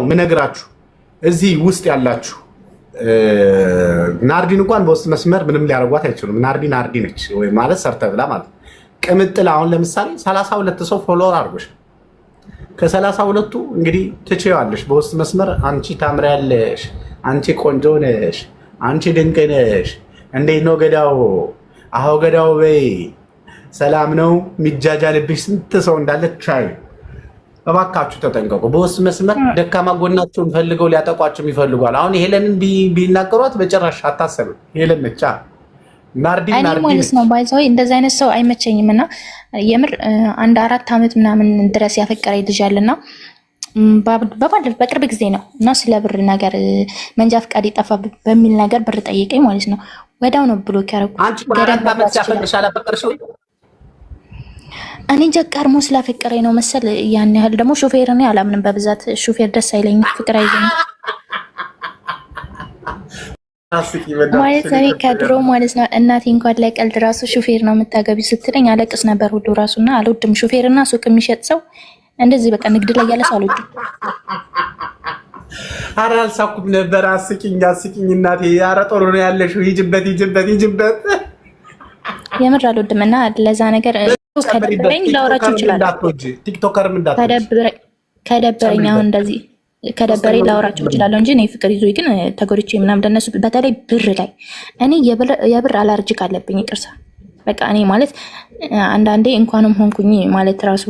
ምነግራችሁ እዚህ ውስጥ ያላችሁ ናርዲን እንኳን በውስጥ መስመር ምንም ሊያረጓት አይችሉም። ናርዲ ነች ወይ ማለት ሰርተ ብላ ማለት ቅምጥል አሁን ለምሳሌ 32 ሰው ፎሎወር አድርጎሽ ከ32ቱ እንግዲህ ትችያለሽ በውስጥ መስመር አንቺ ታምሪያለሽ፣ አንቺ ቆንጆ ነሽ፣ አንቺ ድንቅ ነሽ፣ እንዴት ነው ገዳው? አዎ ገዳው በይ ሰላም ነው የሚጃጃልብሽ ስንት ሰው እንዳለ ቻይ። እባካችሁ ተጠንቀቁ። በውስጥ መስመር ደካማ ጎናቸውን ፈልገው ሊያጠቋቸው ይፈልጓል። አሁን ሄለንን ቢናገሯት በጭራሽ አታሰብም። ሄለን ነች ናርዲ ማለት ነው ባይዘው እንደዚህ አይነት ሰው አይመቸኝም። እና የምር አንድ 4 ዓመት ምናምን ድረስ ያፈቀረ ልጅ አለና በቅርብ ጊዜ ነው እና ስለ ብር ነገር መንጃ ፈቃድ ይጠፋ በሚል ነገር ብር ጠይቀኝ ማለት ነው። ወዳው ነው ብሎክ ያደረኩት። አንቺ 4 ዓመት ያፈቅርሽ አላፈቅርሽ ወይ? እኔ እንጃ ቀድሞ ስላፈቀረኝ ነው መሰል። ያን ያህል ደግሞ ሹፌር እኔ አላምንም። በብዛት ሹፌር ደስ አይለኝም፣ ፍቅር አይዘኝም ማለት እኔ ከድሮ ማለት ነው። እናቴ እንኳን ላይ ቀልድ ራሱ ሹፌር ነው የምታገቢው ስትለኝ አለቅስ ነበር ሁሉ ራሱና አልወድም። ሹፌርና ሱቅ የሚሸጥ ሰው እንደዚህ በቃ ንግድ ላይ ያለ ሰው አልወድም። ኧረ አልሳኩም ነበር። አስቂኝ እናቴ። ኧረ ጥሩ ነው ያለሽው። ሂጅበት የምር አልወድም እና ለዛ ነገር ከደበረኝ ላወራችሁ እችላለሁ። ቲክቶከርም ከደበረኝ አሁን እንደዚህ ከደበረኝ ላወራችሁ እችላለሁ እንጂ እኔ ፍቅር ይዞ ግን ተጎድቼ ምናምን ደነሱ። በተለይ ብር ላይ እኔ የብር አላርጅክ አለብኝ። ይቅርሳ በቃ እኔ ማለት አንዳንዴ እንኳንም ሆንኩኝ ማለት ራሱ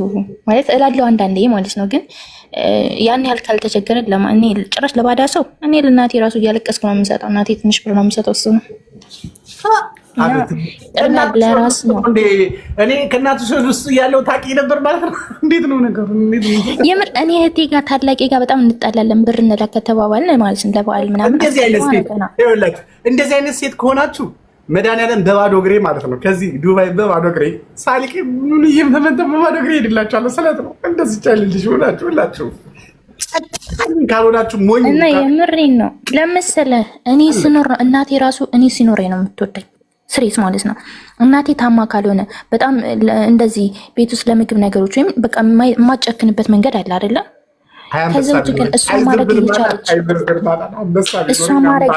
ማለት እላለሁ አንዳንዴ ማለት ነው። ግን ያን ያህል ካልተቸገረ እኔ ጭራሽ ለባዳ ሰው እኔ ለእናቴ ራሱ እያለቀስኩ ነው የምሰጠው። እናቴ ትንሽ ብር ነው የምሰጠው። እሱ ነው ለራስ ነው። እኔ ከእናቱ ውስጥ ያለው ታውቂ ነበር ማለት ነው። እንዴት ነው ነገሩ? የምር እኔ እህቴ ጋር ታላቄ ጋር በጣም እንጣላለን። ብር እንላክ ከተባባልን ማለት ነው ለበዓል ምናምን። እንደዚህ አይነት ሴት ከሆናችሁ መድኃኒዓለም በባዶ እግሬ ማለት ነው ከዚህ ዱባይ በባዶ እግሬ ሳሊቅ ምን እየተመተ በባዶ እግሬ ሄድላችኋለሁ። ስለት ነው እንደዚህ ቻልልሽ ሁላችሁ ካልሆናችሁ ሞኝ እና የምሬን ነው። ለምሳሌ እኔ ስኖር እናቴ ራሱ እኔ ሲኖረኝ ነው የምትወደኝ ስሬት ማለት ነው። እናቴ ታማ ካልሆነ በጣም እንደዚህ ቤት ውስጥ ለምግብ ነገሮች ወይም በቃ የማጨክንበት መንገድ አለ አይደለ? ከዛ ውጭ ግን እሷ ማድረግ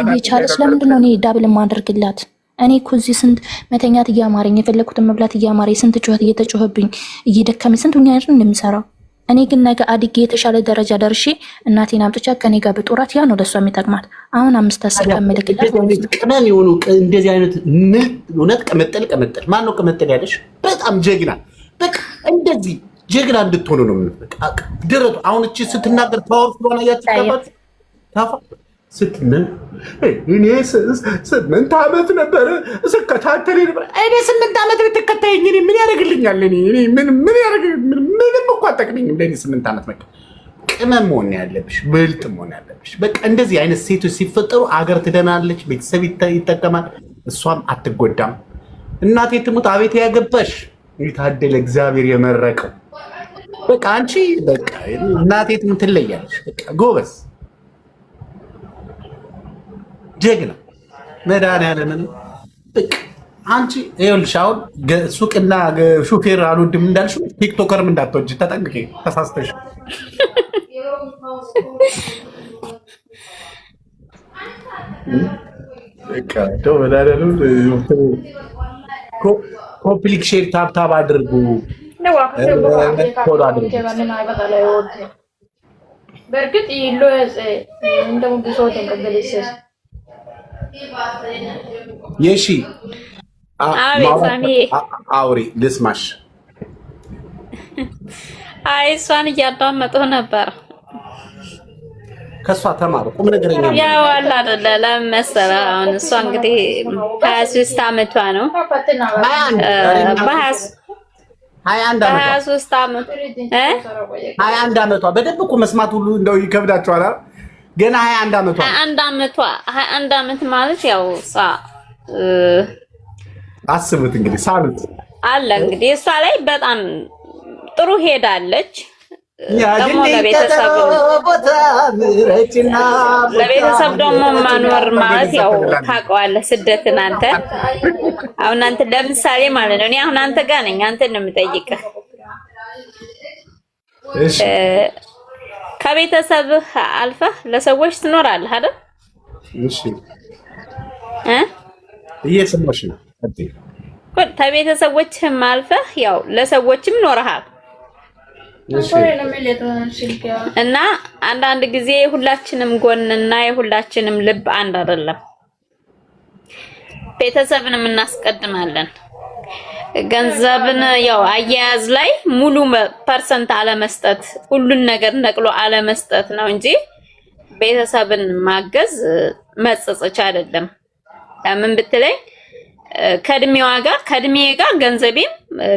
እየቻለች ለምንድን ነው እኔ ዳብል ማደርግላት? እኔ እኮ እዚህ ስንት መተኛት እያማረኝ የፈለኩትን መብላት እያማረኝ ስንት ጩኸት እየተጮኸብኝ እየደከመኝ ስንት ሁኛ እንደምሰራው እኔ ግን ነገ አድጌ የተሻለ ደረጃ ደርሼ እናቴን አምጥቻ ከኔ ጋር በጦራት ያ ነው ለሷ የሚጠቅማት። አሁን 5-10 ከመልክላት ቅመም የሆኑ እንደዚህ አይነት እውነት ቅምጥል ማን ነው ቅምጥል ያለሽ? በጣም ጀግና በቃ እንደዚህ ጀግና እንድትሆኑ ነው የምንፈልግ። ድረቱ አሁን እቺ ስትናገር ታወር ስለሆነ ያችጣባት ታፋ እኔ 8 ዓመት ነበር ስከታተል ነበር። እኔ 8 ዓመት ብትከታየኝ እኔ ምን ያደርግልኛል? እኔ ምን ያደርግ ምንም እኮ አጠቅመኝም። ለኔ 8 ዓመት በቃ ቅመም መሆን ያለብሽ፣ ብልጥ መሆን ያለብሽ። በቃ እንደዚህ አይነት ሴቶች ሲፈጠሩ አገር ትደናለች፣ ቤተሰብ ይጠቀማል፣ እሷም አትጎዳም። እናቴ ትሙት አቤት ያገባሽ የታደለ እግዚአብሔር የመረቀው። በቃ አንቺ በቃ እናቴ ትሙት ትለያለሽ። በቃ ጎበዝ ጀግና መድኃኒዓለምን በቃ አንቺ ይኸውልሽ አሁን ሱቅና ሹፌር አልወድም እንዳልሽው ቲክቶከርም እንዳትወጂ ተጠንቅቂ። ተሳስተሽ በቃ ተው መድኃኒዓለም ኮምፕሊክ ሼር ታብታብ አድርጉ ፎሎ አድርጉ። በርግጥ ይሎ እንደውም ብዙ ተንቀበለሽ የሺ አውሪ ልስማሽ። አይ እሷን እያዳመጥሁ ነበር። ከእሷ ተማሩ ቁም ነገረኛ ነው። ያው አለ አይደለ ለምን መሰለህ አሁን እሷ እንግዲህ 23 ዓመቷ ነው። 23 ዓመት 21 ዓመቷ በደንብ እኮ መስማት ሁሉ እንደው ይከብዳቸዋል። ገና 21 ዓመት ማለት ያው አስቡት እንግዲህ ሳሉት አለ እንግዲህ እሷ ላይ በጣም ጥሩ ሄዳለች። ደግሞ ለቤተሰብ ደግሞ ማኖር ማለት ያው ታውቀዋለህ ስደትን። አንተ አሁን አንተ ለምሳሌ ማለት ነው እኔ አሁን አንተ ጋር ነኝ፣ አንተን ነው የምጠይቅህ። ከቤተሰብህ አልፈህ ለሰዎች ትኖራለህ አይደል? እሺ እየሰማሽ ነው። ከቤተሰቦችህም አልፈህ ያው ለሰዎችም ኖረሃል። እና አንዳንድ ጊዜ ሁላችንም ጎንና የሁላችንም ልብ አንድ አይደለም። ቤተሰብንም እናስቀድማለን። ገንዘብን ያው አያያዝ ላይ ሙሉ ፐርሰንት አለመስጠት፣ ሁሉን ነገር ነቅሎ አለመስጠት ነው እንጂ ቤተሰብን ማገዝ መጸጸች አይደለም። ምን ብትለኝ ከእድሜ ጋር ገንዘቤም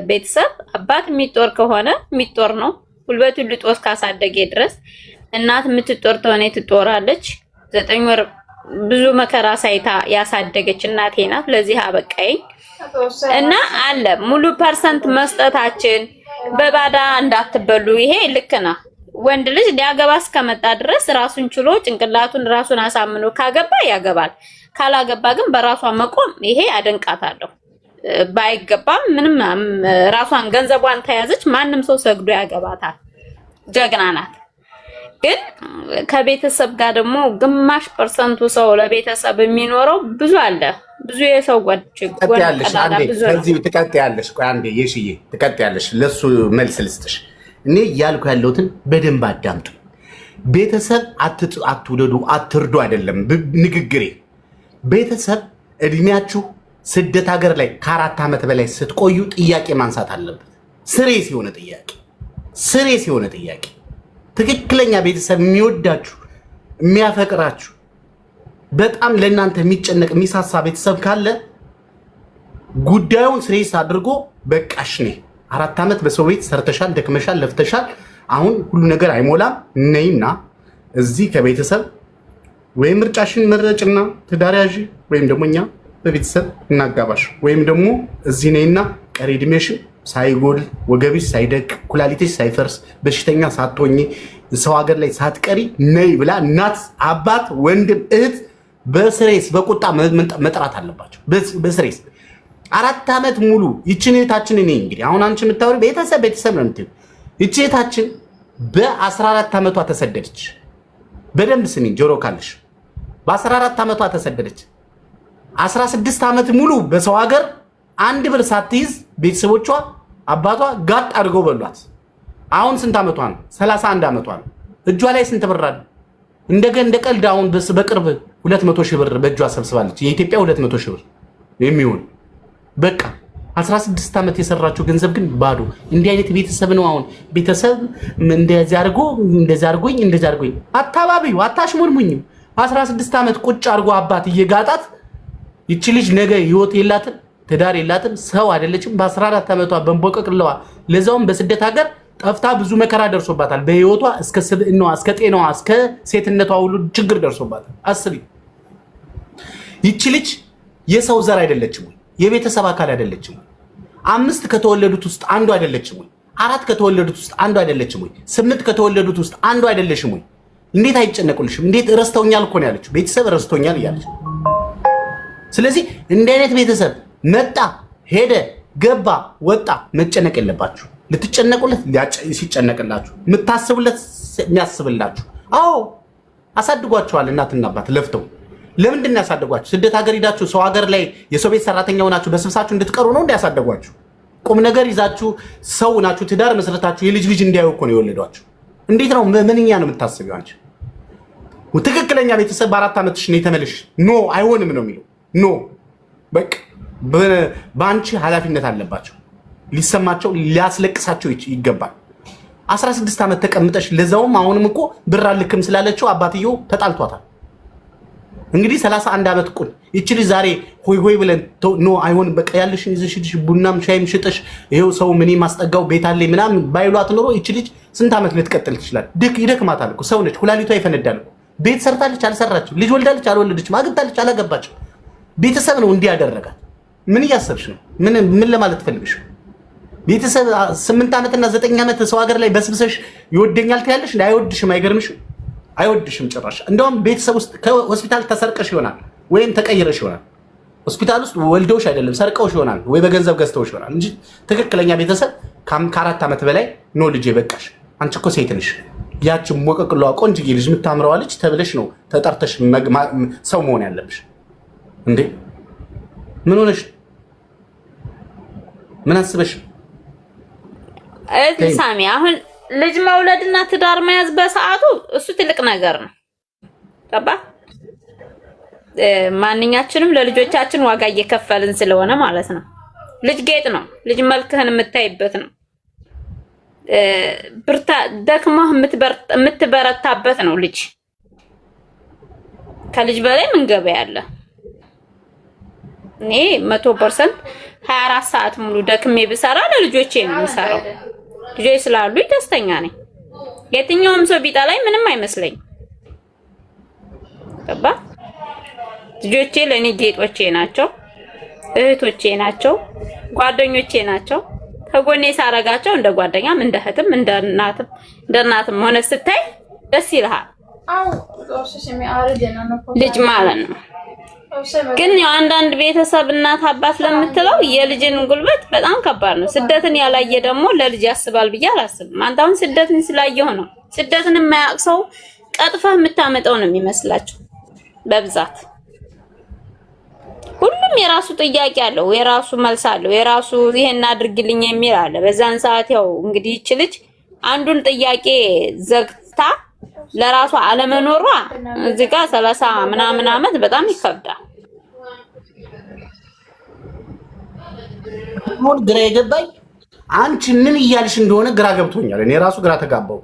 ቤተሰብ አባት የሚጦር ከሆነ የሚጦር ነው። ጉልበቱን ልጦስ ካሳደገ ድረስ እናት የምትጦር ተሆነ ትጦራለች። 9 ወር ብዙ መከራ ሳይታ ያሳደገች እናቴ ናት። ለዚህ አበቃኝ እና አለ ሙሉ ፐርሰንት መስጠታችን በባዳ እንዳትበሉ። ይሄ ልክ ነው። ወንድ ልጅ ሊያገባ እስከመጣ ድረስ ራሱን ችሎ ጭንቅላቱን ራሱን አሳምኖ ካገባ ያገባል። ካላገባ ግን በራሷ መቆም ይሄ አደንቃታለሁ። ባይገባም ምንም ራሷን ገንዘቧን ተያዘች ማንም ሰው ሰግዶ ያገባታል። ጀግና ናት። ግን ከቤተሰብ ጋር ደግሞ ግማሽ ፐርሰንቱ ሰው ለቤተሰብ የሚኖረው ብዙ አለ። ብዙ የሰው ትቀጥያለሽ። ቆይ አንዴ የሽዬ ትቀጥያለሽ። ለሱ መልስ ልስጥሽ። እኔ እያልኩ ያለሁትን በደንብ አዳምጡ። ቤተሰብ አትውደዱ አትርዱ አይደለም ንግግሬ። ቤተሰብ እድሜያችሁ ስደት ሀገር ላይ ከ4 ዓመት በላይ ስትቆዩ ጥያቄ ማንሳት አለበት። ስሬስ የሆነ ጥያቄ ትክክለኛ ቤተሰብ የሚወዳችሁ የሚያፈቅራችሁ በጣም ለእናንተ የሚጨነቅ የሚሳሳ ቤተሰብ ካለ ጉዳዩን ስሬስ አድርጎ በቃሽ ነይ 4 ዓመት በሰው ቤት ሰርተሻል፣ ደክመሻል፣ ለፍተሻል፣ አሁን ሁሉ ነገር አይሞላም፣ ነይና እዚህ ከቤተሰብ ወይም ምርጫሽን መረጭና ትዳር ያዢ ወይም ደግሞ እኛ በቤተሰብ እናጋባሽ ወይም ደግሞ እዚህ ነይና ቀሪ እድሜሽን ሳይጎል ወገብሽ ሳይደቅ ኩላሊትሽ ሳይፈርስ በሽተኛ ሳትሆኚ ሰው ሀገር ላይ ሳትቀሪ ነይ ብላ እናት፣ አባት፣ ወንድም፣ እህት በስሬስ በቁጣ መጥራት አለባቸው። በስሬስ 4 ዓመት ሙሉ ይችን እህታችን እኔ እንግዲህ አሁን አንቺ የምታወሪ ቤተሰብ ነው የምትይው። ይች እህታችን በ14 ዓመቷ ተሰደደች። በደንብ ስሚኝ ጆሮ ካለሽ በ14 ዓመቷ ተሰደደች። 16 ዓመት ሙሉ በሰው ሀገር 1 ብር ሳትይዝ ቤተሰቦቿ አባቷ ጋጥ አድርገው በሏት። አሁን ስንት ዓመቷ ነው? 31 ዓመቷ ነው። እጇ ላይ ስንት ብር አለ? እንደ ቀልድ አሁን በቅርብ 200 ሺህ ብር በእጇ ሰብስባለች። የኢትዮጵያ 200 ሺህ ብር የሚሆን በቃ 16 ዓመት የሰራችው ገንዘብ ግን ባዶ። እንዲህ አይነት ቤተሰብ ነው አሁን ቤተሰብ እንደዚህ አድርጎኝ አታባቢው አታሽሙልሙኝም። 16 ዓመት ቁጭ አድርጎ አባት እየጋጣት ይቺ ልጅ ነገ ህይወት የላትም ትዳር የላትም ሰው አይደለችም። በ14 ዓመቷ በንቦቀቅለዋ ለዛውም በስደት ሀገር ጠፍታ ብዙ መከራ ደርሶባታል። በህይወቷ እስከ ስብዕናዋ እስከ ጤናዋ እስከ ሴትነቷ ሁሉ ችግር ደርሶባታል። አስቢ። ይቺ ልጅ የሰው ዘር አይደለችም ወይ? የቤተሰብ አካል አይደለችም ወይ? 5 ከተወለዱት ውስጥ አንዱ አይደለችም ወይ? 4 ከተወለዱት ውስጥ አንዱ አይደለችም ወይ? 8 ከተወለዱት ውስጥ አንዱ አይደለሽም ወይ? እንዴት አይጨነቁልሽም? እንዴት ረስተውኛል እኮ ነው ያለችው። ቤተሰብ ረስተውኛል እያለች። ስለዚህ እንዲህ አይነት ቤተሰብ መጣ ሄደ ገባ ወጣ መጨነቅ የለባችሁ። ልትጨነቁለት ሲጨነቅላችሁ የምታስቡለት የሚያስብላችሁ። አዎ አሳድጓችኋል እናትና አባት ለፍተው። ለምንድን ነው ያሳደጓችሁ? ስደት ሀገር ሄዳችሁ ሰው ሀገር ላይ የሰው ቤት ሰራተኛ ሆናችሁ በስብሳችሁ እንድትቀሩ ነው እንዲያሳደጓችሁ። ቁም ነገር ይዛችሁ ሰው ናችሁ ትዳር መስረታችሁ የልጅ ልጅ እንዲያዩ እኮ ነው የወለዷችሁ። እንዴት ነው ምንኛ ነው የምታስቢው አንቺ? ትክክለኛ ቤተሰብ በ4 ዓመትሽ ነው የተመለሽ። ኖ አይሆንም ነው የሚለው። ኖ በቃ በአንቺ ኃላፊነት አለባቸው። ሊሰማቸው ሊያስለቅሳቸው ይገባል። 16 ዓመት ተቀምጠሽ ለዛውም አሁንም እኮ ብር አልክም ስላለችው አባትየው ተጣልቷታል። እንግዲህ 31 ዓመት ቁል ይቺ ልጅ ዛሬ ሆይ ብለን ኖ አይሆንም በቃ ያለሽን ይዘሽ ቡናም ሻይም ሽጠሽ ይሄው ሰው ምን ማስጠጋው ቤት አለ ምናምን ባይሏት ኖሮ ይቺ ልጅ ስንት ዓመት ልትቀጥል ትችላል? ይደክማታል እኮ ሰው ነች። ኩላሊቷ ይፈነዳል እኮ። ቤት ሰርታለች አልሰራችም፣ ልጅ ወልዳለች አልወለደችም፣ አግብታለች አላገባችም። ቤተሰብ ነው እንዲህ ያደረጋት። ምን እያሰብሽ ነው? ምን ለማለት ፈልግሽ? ቤተሰብ 8 ዓመትና 9 ዓመት ሰው ሀገር ላይ በስብሰሽ ይወደኛል ትያለሽ። አይወድሽም። አይገርምሽም? አይወድሽም ጭራሽ። እንደውም ቤተሰብ ውስጥ ከሆስፒታል ተሰርቀሽ ይሆናል ወይም ተቀይረሽ ይሆናል። ሆስፒታል ውስጥ ወልደውሽ አይደለም ሰርቀውሽ ይሆናል ወይ በገንዘብ ገዝተውሽ ይሆናል እንጂ ትክክለኛ ቤተሰብ ከ4 ዓመት በላይ ኖ ልጄ በቃሽ። አንቺ እኮ ሴት ነሽ። ያቺ ሞቀቅሏ ቆንጅዬ ልጅ የምታምረዋ ልጅ ተብለሽ ነው ተጠርተሽ ሰው መሆን ያለብሽ እንዴ? ምን ሆነሽ? ምን አስበሽ? ሳሚ አሁን ልጅ መውለድና ትዳር መያዝ በሰዓቱ እሱ ትልቅ ነገር ነው። ገባ? ማንኛችንም ለልጆቻችን ዋጋ እየከፈልን ስለሆነ ማለት ነው። ልጅ ጌጥ ነው። ልጅ መልክህን የምታይበት ነው። ብርታ ደክመህ የምትበረታበት ነው። ልጅ ከልጅ በላይ ምን ገበያ አለ? እኔ 100% 24 ሰዓት ሙሉ ደክሜ ብሰራ ለልጆቼ ነው የምሰራው። ልጆቼ ስላሉኝ ደስተኛ ነኝ። የትኛውም ሰው ቢጠላኝ ምንም አይመስለኝ። ገባ? ልጆቼ ለኔ ጌጦቼ ናቸው፣ እህቶቼ ናቸው፣ ጓደኞቼ ናቸው። ከጎኔ ሳረጋቸው እንደ ጓደኛም እንደ እህትም እንደ እናትም ሆነ ስታይ ደስ ይልሃል። ልጅ ማለት ነው። ግን ያው አንዳንድ ቤተሰብ እናት አባት ለምትለው የልጅን ጉልበት በጣም ከባድ ነው። ስደትን ያላየ ደግሞ ለልጅ ያስባል ብዬ አላስብም። አንተ አሁን ስደትን ስላየው ነው። ስደትን የማያውቅ ሰው ቀጥፈህ የምታመጣው ነው የሚመስላቸው በብዛት። ሁሉም የራሱ ጥያቄ አለው፣ የራሱ መልስ አለው፣ የራሱ ይሄን አድርግልኝ የሚል አለ። በዛን ሰዓት ያው እንግዲህ ይች ልጅ አንዱን ጥያቄ ዘግታ ለራሷ አለመኖሯ እዚህ ጋር 30 ምናምን ዓመት በጣም ይከብዳል። ሞድ ግራ የገባኝ አንቺ ምን እያልሽ እንደሆነ ግራ ገብቶኛል። እኔ ራሱ ግራ ተጋባው።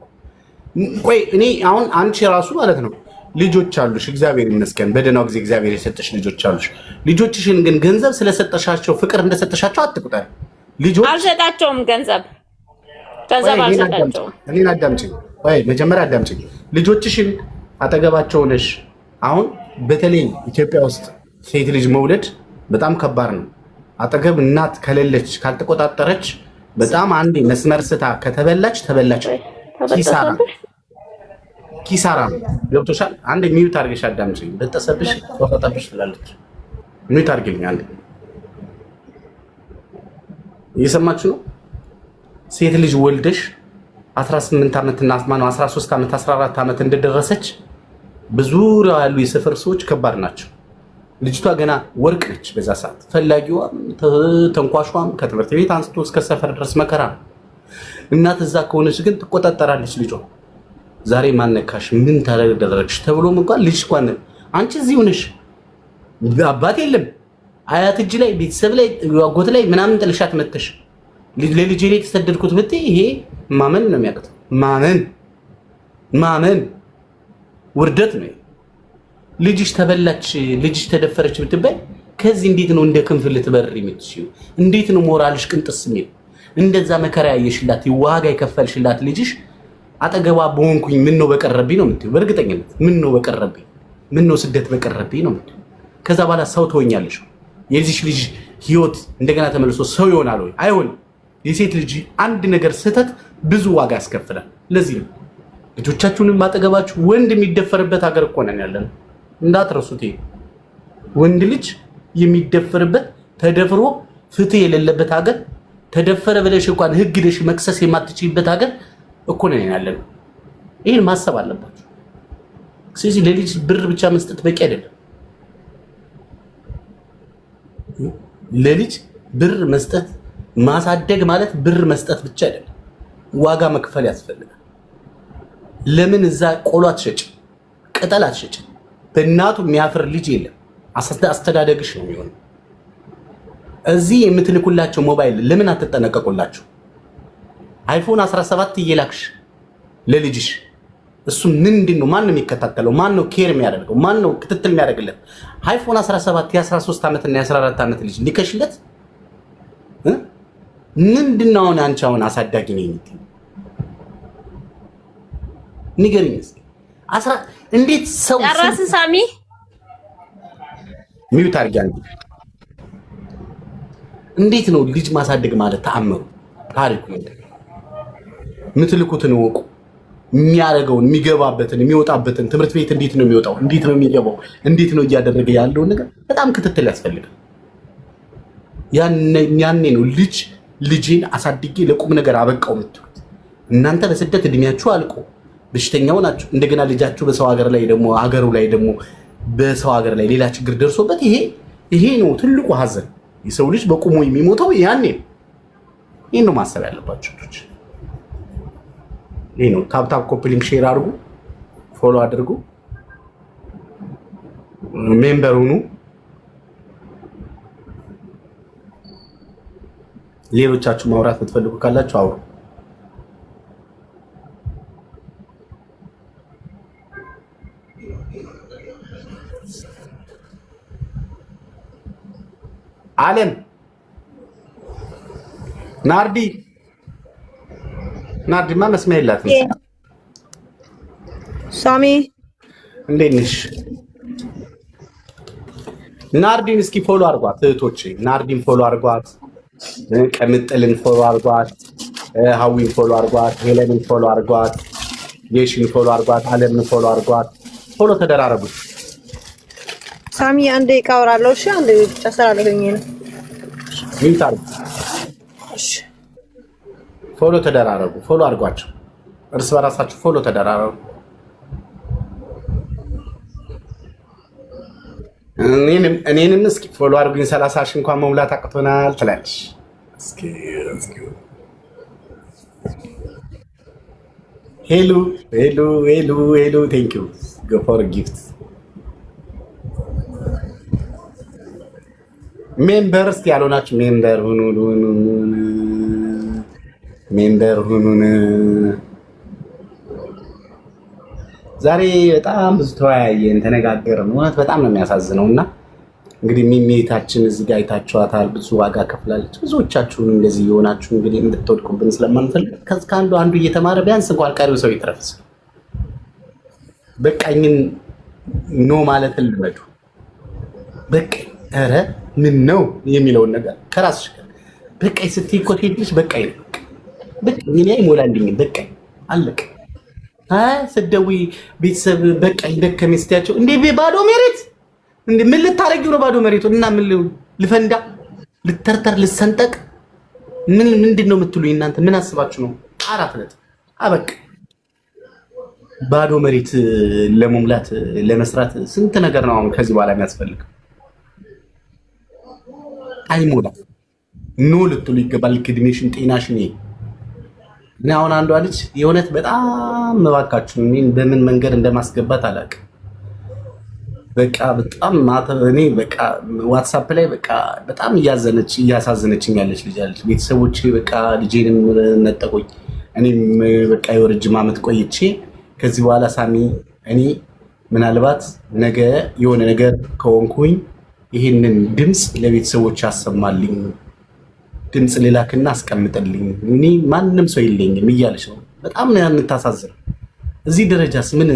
ቆይ እኔ አሁን አንቺ ራሱ ማለት ነው ልጆች አሉሽ፣ እግዚአብሔር ይመስገን በደህናው ጊዜ እግዚአብሔር የሰጠሽ ልጆች አሉሽ። ልጆችሽን ግን ገንዘብ ስለሰጠሻቸው ፍቅር እንደሰጠሻቸው አትቁጠሪ። ልጆች አልሰጣቸውም ገንዘብ አልሰጣቸውም። እኔን አዳምጪኝ፣ ወይ መጀመሪያ አዳምጪኝ። ልጆችሽን አጠገባቸው ነሽ። አሁን በተለይ ኢትዮጵያ ውስጥ ሴት ልጅ መውለድ በጣም ከባድ ነው። አጠገብ እናት ከሌለች ካልተቆጣጠረች በጣም አንዴ መስመር ስታ ከተበላች ተበላች። ኪሳራ ነው። ገብቶሻል? አንዴ ሚዩት አድርገሽ አዳምጪኝ። በተሰብሽ ወጣጣብሽ ትላለች። ሚዩት አድርግልኝ አንዴ። እየሰማችሁ ነው? ሴት ልጅ ወልደሽ 18 ዓመት እና 13 ዓመት 14 ዓመት እንደደረሰች ብዙ ያሉ የሰፈር ሰዎች ከባድ ናቸው። ልጅቷ ገና ወርቅ ነች። በዛ ሰዓት ፈላጊዋም ተንኳሿም ከትምህርት ቤት አንስቶ እስከ ሰፈር ድረስ መከራ ነው። እናት እዛ ከሆነች ግን ትቆጣጠራለች ልጇ። ዛሬ ማነካሽ ምን ታደርግሽ ተብሎም እንኳን ልጅ እንኳን አንቺ እዚህ ሆነሽ አባት የለም አያት እጅ ላይ ቤተሰብ ላይ አጎት ላይ ምናምን ጥልሻት መተሽ ለልጄ ላይ ተሰደድኩት ብትይ ይሄ ማመን ነው የሚያቅተው። ማመን ውርደት ነው። ልጅሽ ተበላች፣ ልጅሽ ተደፈረች ብትባይ ከዚህ እንዴት ነው እንደ ክንፍ ልትበር የምትችይው? እንዴት ነው ሞራልሽ ቅንጥስ የሚል? እንደዛ መከራ ያየሽላት ዋጋ የከፈልሽላት ልጅሽ አጠገቧ በሆንኩኝ ምን ነው በቀረብኝ ነው የምትይው። በእርግጠኝነት ምን ነው በቀረብኝ፣ ምን ነው ስደት በቀረብኝ ነው የምትይው። ከዛ በኋላ ሰው ትሆኛለሽ። የልጅሽ ልጅ ህይወት እንደገና ተመልሶ ሰው ይሆናል ወይ? አይሆንም። የሴት ልጅ አንድ ነገር ስህተት ብዙ ዋጋ ያስከፍላል። ለዚህ ነው ልጆቻችሁንም አጠገባችሁ ወንድ የሚደፈርበት ሀገር እኮ ነን ያለነው። እንዳትረሱት። ወንድ ልጅ የሚደፈርበት ተደፍሮ ፍትህ የሌለበት ሀገር፣ ተደፈረ ብለሽ እንኳን ህግ ደሽ መክሰስ የማትችይበት ሀገር እኮ ነን ያለነው። ይሄን ማሰብ አለባችሁ። ስለዚህ ለልጅ ብር ብቻ መስጠት በቂ አይደለም። ለልጅ ብር መስጠት ማሳደግ ማለት ብር መስጠት ብቻ አይደለም፣ ዋጋ መክፈል ያስፈልጋል። ለምን እዛ ቆሎ አትሸጭ፣ ቅጠል አትሸጭ? በእናቱ የሚያፍር ልጅ የለም። አስተዳደግሽ ነው የሚሆነው። እዚህ የምትልኩላቸው ሞባይል ለምን አትጠነቀቁላቸው? አይፎን 17 እየላክሽ ለልጅሽ እሱ ምንድን ነው? ማን ነው የሚከታተለው? ማን ነው ኬር የሚያደርገው? ማን ነው ክትትል የሚያደርግለት? አይፎን 17 የ13 ዓመት እና የ14 ዓመት ልጅ ሊከሽለት ምንድን ነው? አሁን አንቺ አሁን አሳዳጊ ነኝ የምትይው ንገሪኝ እስኪ። እንዴት ሰው ራስ ሳሚ ሚዩት አድርጊ። እንዴት ነው ልጅ ማሳደግ ማለት? ተአምሩ ታሪኩ ምንድን ነው? የምትልኩትን እወቁ። የሚያደርገውን የሚገባበትን የሚወጣበትን ትምህርት ቤት እንዴት ነው የሚወጣው? እንዴት ነው የሚገባው? እንዴት ነው እያደረገ ያለውን ነገር በጣም ክትትል ያስፈልጋል። ያኔ ነው ልጄን አሳድጌ ለቁም ነገር አበቃው የምትሉት። እናንተ በስደት እድሜያችሁ አልቆ በሽተኛው ናችሁ። እንደገና ልጃችሁ በሰው ሀገር ላይ ደግሞ ሀገሩ ላይ ደግሞ በሰው ሀገር ላይ ሌላ ችግር ደርሶበት ይሄ ነው ትልቁ ሀዘን። የሰው ልጅ በቁሙ የሚሞተው ያኔ ነው። ይሄን ነው ማሰብ ያለባችሁ ልጆች። ይሄ ነው። ታፕ ኮፕሊንግ ሼር አድርጉ፣ ፎሎ አድርጉ፣ ሜምበር ሁኑ። ሌሎቻችሁ ማውራት የምትፈልጉ ካላችሁ አውሩ። አለም ናርዲማ መስሚያ የላትም። ሳሚ እንዴት ነሽ? ናርዲን እስኪ ፎሎ አድርጓት እህቶቼ። ናርዲን ፎሎ አድርጓት፣ ቅምጥልን ፎሎ አድርጓት፣ ሀዊን ፎሎ አድርጓት፣ ሄለንን ፎሎ አድርጓት፣ የሽን ፎሎ አድርጓት፣ አለምን ፎሎ አድርጓት። ፎሎ ተደራረጉት። ሳሚ አንዴ ካወራለሁ። እሺ አንዴ ብቻ ስራ አለኝ ነው። ሚንታር እሺ ፎሎ ተደራረጉ። ፎሎ አድርጓቸው፣ እርስ በራሳችሁ ፎሎ ተደራረጉ። እኔንም እስኪ ፎሎ አድርጉኝ። 30 ሺህ እንኳን መሙላት አቅቶናል ትላለች። እስኪ ሄሎ ቴንክ ዩ ጎ ፎር ጊፍት ሜምበር እስቲ ያልሆናችሁ ሜምበር ሁኑን። ዛሬ በጣም ብዙ ተወያየን፣ ተነጋገርን። እውነት በጣም ነው የሚያሳዝነው። እና እንግዲህ ሚሚታችን እዚህ ጋር አይታችኋታል። ብዙ ዋጋ ከፍላለች። ብዙዎቻችሁን እንደዚህ የሆናችሁ እንግዲህ እንድትወድቁብን ስለማንፈልግ ከአንዱ አንዱ እየተማረ ቢያንስ እንኳን ቀሪው ሰው ይትረፍስ። በቃኝን ኖ ማለት ልመዱ። በቃኝ ኧረ ምን ነው የሚለውን ነገር ከራስሽ ጋር በቃኝ ስትይ እኮ ትሄድልሽ። በቃኝ ነው በቃኝ እኔ አይሞላልኝም። በቃኝ አለቀ። ስትደውይ ቤተሰብ በቃኝ ደከመኝ ስትያቸው እንዴ ባዶ መሬት እንዴ ምን ልታረጊው ነው? ባዶ መሬቱ እና ምን ልፈንዳ ልተርተር ልሰንጠቅ ምንድን ነው የምትሉኝ እናንተ? ምን አስባችሁ ነው? 4 ነጥብ አበቃ። ባዶ መሬት ለመሙላት ለመስራት ስንት ነገር ነው አሁን ከዚህ በኋላ የሚያስፈልግ። አይሞላ ኖ ልትሉ ይገባል። እድሜሽን ጤናሽን እኔ አሁን አንዷ ልጅ የእውነት በጣም መባካችሁ እኔን በምን መንገድ እንደማስገባት አላውቅም። በቃ በጣም እኔ በቃ ዋትስአፕ ላይ በቃ በጣም እያሳዘነችኝ ያለች ልጅ አለች። ቤተሰቦቼ በቃ ልጄንም ነጠቆኝ። እኔም በቃ የረጅም ዓመት ቆይቼ ከዚህ በኋላ ሳሚ እኔ ምናልባት ነገ የሆነ ነገር ከሆንኩኝ ይሄንን ድምፅ ለቤተሰቦች አሰማልኝ፣ ድምፅ ሌላክና አስቀምጥልኝ፣ እኔ ማንም ሰው የለኝም እያለች ነው። በጣም ነው የምታሳዝነው። እዚህ ደረጃስ ምን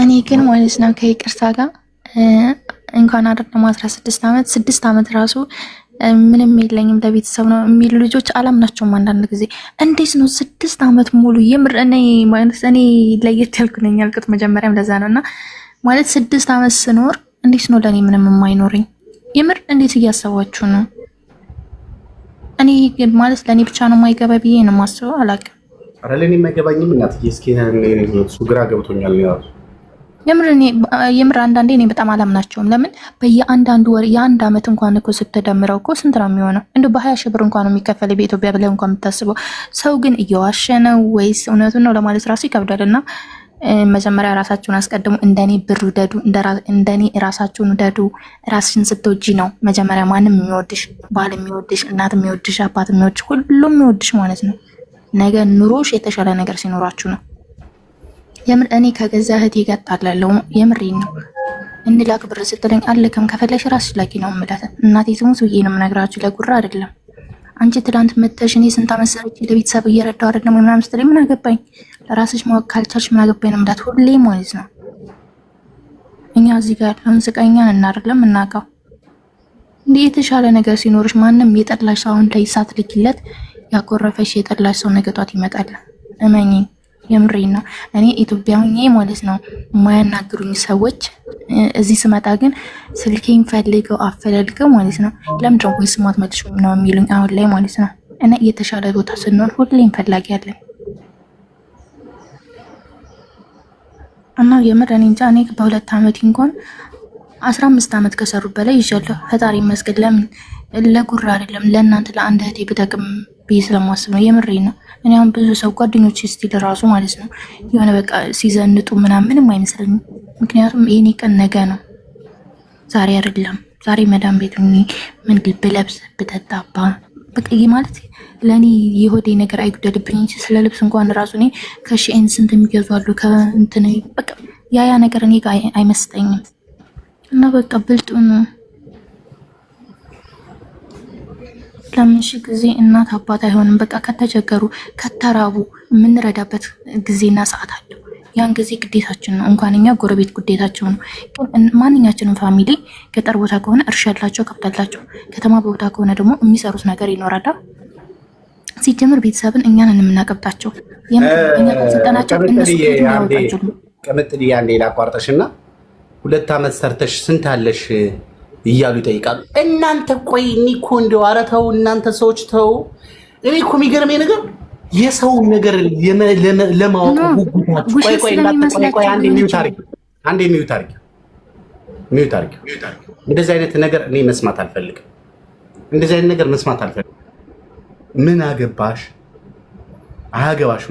እኔ ግን ማለት ነው ከይቅርታ ጋር እንኳን አይደለም 16 ዓመት 6 ዓመት ራሱ ምንም የለኝም ለቤተሰብ ነው የሚሉ ልጆች አላምናቸውም። አንዳንድ ጊዜ እንዴት ነው 6 ዓመት ሙሉ የምር እኔ ለየት ያልኩ ነኝ ያልኩት መጀመሪያም ለዛ ነውና ማለት 6 ዓመት ስኖር እንዴት ነው ለኔ ምንም የማይኖረኝ? የምር እንዴት እያሰባችሁ ነው? እኔ ግን ማለት ለኔ ብቻ ነው የማይገባ ብዬ ነው የማስበው። አላውቅም። ኧረ ለኔ የማይገባኝም እናትዬ። እስኪ እሱ ግራ ገብቶኛል ያው የምር አንዳንዴ እኔ በጣም አላምናቸውም። ለምን በየአንዳንዱ ወር የአንድ ዓመት እንኳን እኮ ስትደምረው እኮ ስንት ነው የሚሆነው? እንደው በ20 ሺህ ብር እንኳን የሚከፈል በኢትዮጵያ ብለህ እንኳን የምታስበው ሰው ግን እየዋሸ ነው ወይስ እውነቱን ነው ለማለት ራሱ ይከብዳልና መጀመሪያ ራሳችሁን አስቀድሙ። እንደኔ ብር ውደዱ፣ እንደኔ ራሳችሁን ውደዱ። ራስሽን ስትወጂ ነው መጀመሪያ ማንም የሚወድሽ፣ ባል የሚወድሽ፣ እናት የሚወድሽ፣ አባት የሚወድሽ፣ ሁሉም የሚወድሽ ማለት ነው። ነገ ኑሮሽ የተሻለ ነገር ሲኖራችሁ ነው። የምር እኔ ከገዛ እህቴ ጋር ጣላለሁ። የምሬን ነው። እንላክ ብር ስትለኝ አልክም፣ ከፈለሽ ራስሽ ላኪ ነው የምላት። እናቴ ትሙት ብዬ ነው የምነግራችሁ፣ ለጉራ አይደለም። አንቺ ትላንት መተሽ እኔ ስንት ዓመት ሰርቼ ለቤተሰብ እየረዳሁ አይደለም ወይ ምናምን ስትለኝ ምን አገባኝ፣ ለራስሽ ማወቅ ካልቻልሽ ምን አገባኝ ነው የምላት ሁሌ ማለት ነው። እኛ እዚህ ጋር ያለውን ስቃይኛን እናደርለም እናውቀው። እንዲህ የተሻለ ነገር ሲኖርሽ ማንም የጠላሽ ሰው አሁን ላይ ሳትልኪለት ያኮረፈሽ የጠላሽ ሰው ነገ ጧት ይመጣል። እመኚኝ። የምሬን ነው። እኔ ኢትዮጵያውኜ ማለት ነው የማያናግሩኝ ሰዎች እዚህ ስመጣ ግን ስልኬን ፈልገው አፈላልገው ማለት ነው ለምንድን ነው ወይስ ስማት መልሽ ነው የሚሉኝ አሁን ላይ ማለት ነው። እና የተሻለ ቦታ ስንሆን ሁሌም ፈላጊ ያለን እና የምር እኔ እንጃ እኔ በ2 ዓመት እንኳን 15 ዓመት ከሰሩ በላይ ይዣለሁ። ፈጣሪ ይመስገን። ለምን ለጉራ አይደለም ለእናንተ ለአንድ እህቴ ብጠቅም ብዬ ስለማስብ ነው። የምሬን ነው። እኔ አሁን ብዙ ሰው ጓደኞቼ ስቲል ራሱ ማለት ነው የሆነ በቃ ሲዘንጡ ምንም አይመስለኝም። ምክንያቱም የኔ ቀን ነገ ነው፣ ዛሬ አይደለም። ዛሬ መዳም ቤት ምን ብለብስ ብጠጣባ በቃ ይሄ ማለት ለኔ የሆዴ ነገር አይጉደልብኝ እንጂ ስለ ልብስ እንኳን ራሱ እኔ ከሺኤን ስንት የሚገዙ አሉ ከእንትን በቃ ያ ነገር እኔ ጋር አይመስጠኝም። እና በቃ ብልጡ ነው። ለምንሽ ጊዜ እናት አባት አይሆንም። በቃ ከተቸገሩ ከተራቡ የምንረዳበት ጊዜና ሰዓት አለው። ያን ጊዜ ግዴታችን ነው። እንኳን እኛ ጎረቤት ግዴታቸው ነው። ማንኛችንም ፋሚሊ ገጠር ቦታ ከሆነ እርሻ ያላቸው ከብት አላቸው፣ ከተማ ቦታ ከሆነ ደግሞ የሚሰሩት ነገር ይኖራል። ሲጀምር ቤተሰብን እኛን የምናቀብጣቸው እኛ ካልሰጠናቸው እነሱ ያወጣቸው። ቅምጥል አንዴ ላቋርጠሽና 2 ዓመት ሰርተሽ ስንት አለሽ እያሉ ይጠይቃሉ። እናንተ ቆይ እኔ እኮ እንደው ኧረ ተው እናንተ ሰዎች ተው። እኔ እኮ የሚገርመኝ ነገር የሰው ነገር ለማወቅ ጉጉታችሁ። ቆይ አንዴ ሚዩት አድርጊ። እንደዚህ አይነት ነገር እኔ መስማት አልፈልግም። ምን አገባሽ አያገባሽ